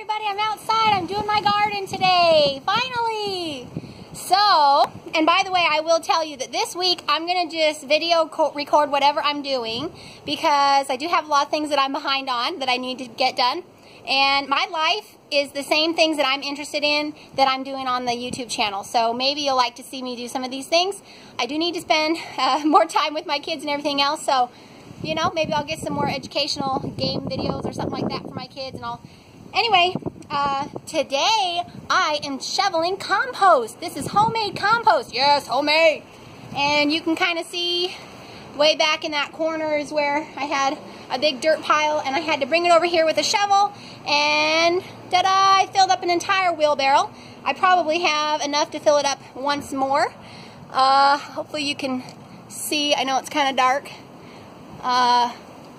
everybody, I'm outside. I'm doing my garden today, finally. So, and by the way, I will tell you that this week I'm going to just video record whatever I'm doing because I do have a lot of things that I'm behind on that I need to get done. And my life is the same things that I'm interested in that I'm doing on the YouTube channel. So maybe you'll like to see me do some of these things. I do need to spend more time with my kids and everything else. So, you know, maybe I'll get some more educational game videos or something like that for my kids and all. Anyway, today I am shoveling compost. This is homemade compost. Yes, homemade. And you can kind of see way back in that corner is where I had a big dirt pile and I had to bring it over here with a shovel and ta-da, I filled up an entire wheelbarrow. I probably have enough to fill it up once more. Hopefully you can see. I know it's kind of dark.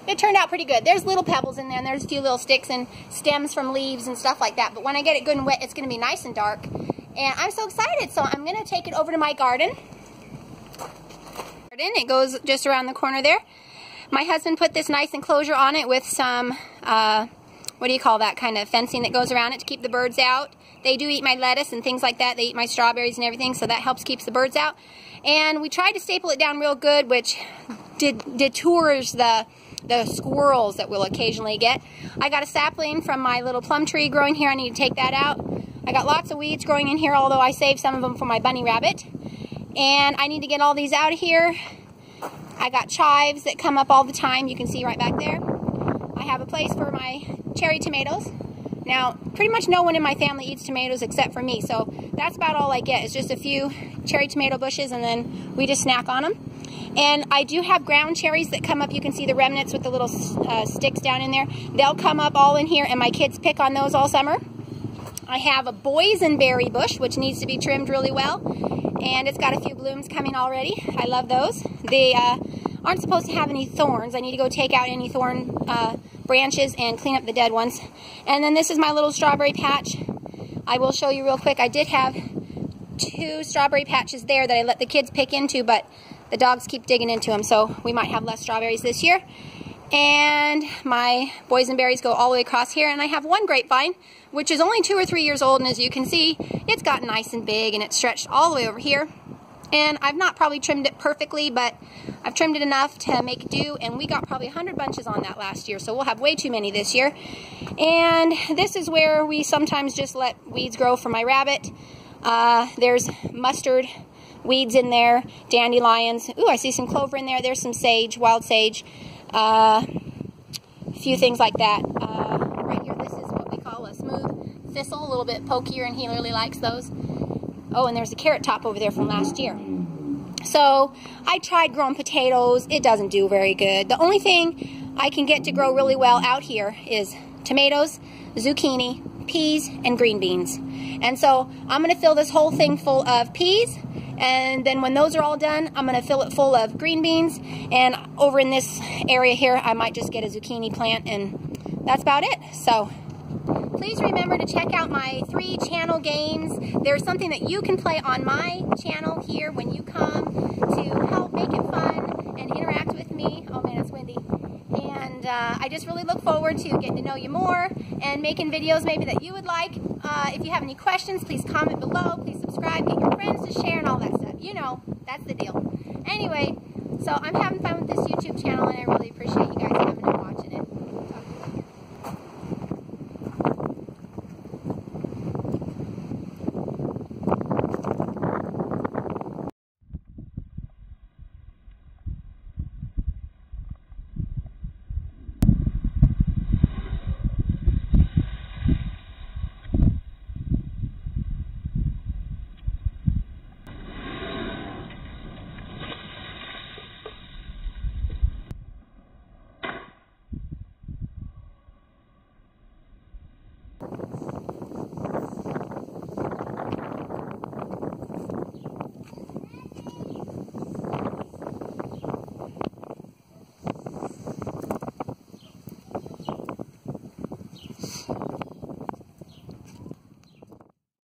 It turned out pretty good. There's little pebbles in there, and there's a few little sticks and stems from leaves and stuff like that. But when I get it good and wet, it's going to be nice and dark. And I'm so excited, so I'm going to take it over to my garden. It goes just around the corner there. My husband put this nice enclosure on it with some, what do you call that kind of fencing that goes around it to keep the birds out. They do eat my lettuce and things like that. They eat my strawberries and everything, so that helps keep the birds out. And we tried to staple it down real good, which detours the squirrels that we'll occasionally get. I got a sapling from my little plum tree growing here. I need to take that out. I got lots of weeds growing in here, although I saved some of them for my bunny rabbit. And I need to get all these out of here. I got chives that come up all the time. You can see right back there. I have a place for my cherry tomatoes. Now, pretty much no one in my family eats tomatoes except for me, so that's about all I get. It's just a few cherry tomato bushes, and then we just snack on them. And I do have ground cherries that come up. You can see the remnants with the little sticks down in there. They'll come up all in here, and my kids pick on those all summer. I have a boysenberry bush, which needs to be trimmed really well. And it's got a few blooms coming already. I love those. They aren't supposed to have any thorns. I need to go take out any thorn branches and clean up the dead ones. And then this is my little strawberry patch. I will show you real quick. I did have 2 strawberry patches there that I let the kids pick into, but the dogs keep digging into them, so we might have less strawberries this year. And my boysenberries go all the way across here, and I have one grapevine, which is only 2 or 3 years old, and as you can see, it's gotten nice and big, and it's stretched all the way over here. And I've not probably trimmed it perfectly, but I've trimmed it enough to make do, and we got probably 100 bunches on that last year, so we'll have way too many this year. And this is where we sometimes just let weeds grow for my rabbit. There's mustard weeds in there, dandelions. Ooh, I see some clover in there. There's some sage, wild sage. A few things like that. Right here, this is what we call a smooth thistle, a little bit pokier, and he really likes those. Oh, and there's a carrot top over there from last year. So I tried growing potatoes. It doesn't do very good. The only thing I can get to grow really well out here is tomatoes, zucchini, peas, and green beans. And so I'm going to fill this whole thing full of peas. And then when those are all done, I'm going to fill it full of green beans. And over in this area here, I might just get a zucchini plant, and that's about it. So please remember to check out my 3 channel games. There's something that you can play on my channel here when you come to help make it fun and interact with me. Oh man, it's windy. And I just really look forward to getting to know you more and making videos maybe that you would like. If you have any questions, please comment below. Please subscribe, get your friends to share and all that stuff. You know, that's the deal. Anyway, so I'm having fun with this YouTube channel, and I really appreciate you guys coming and watching it.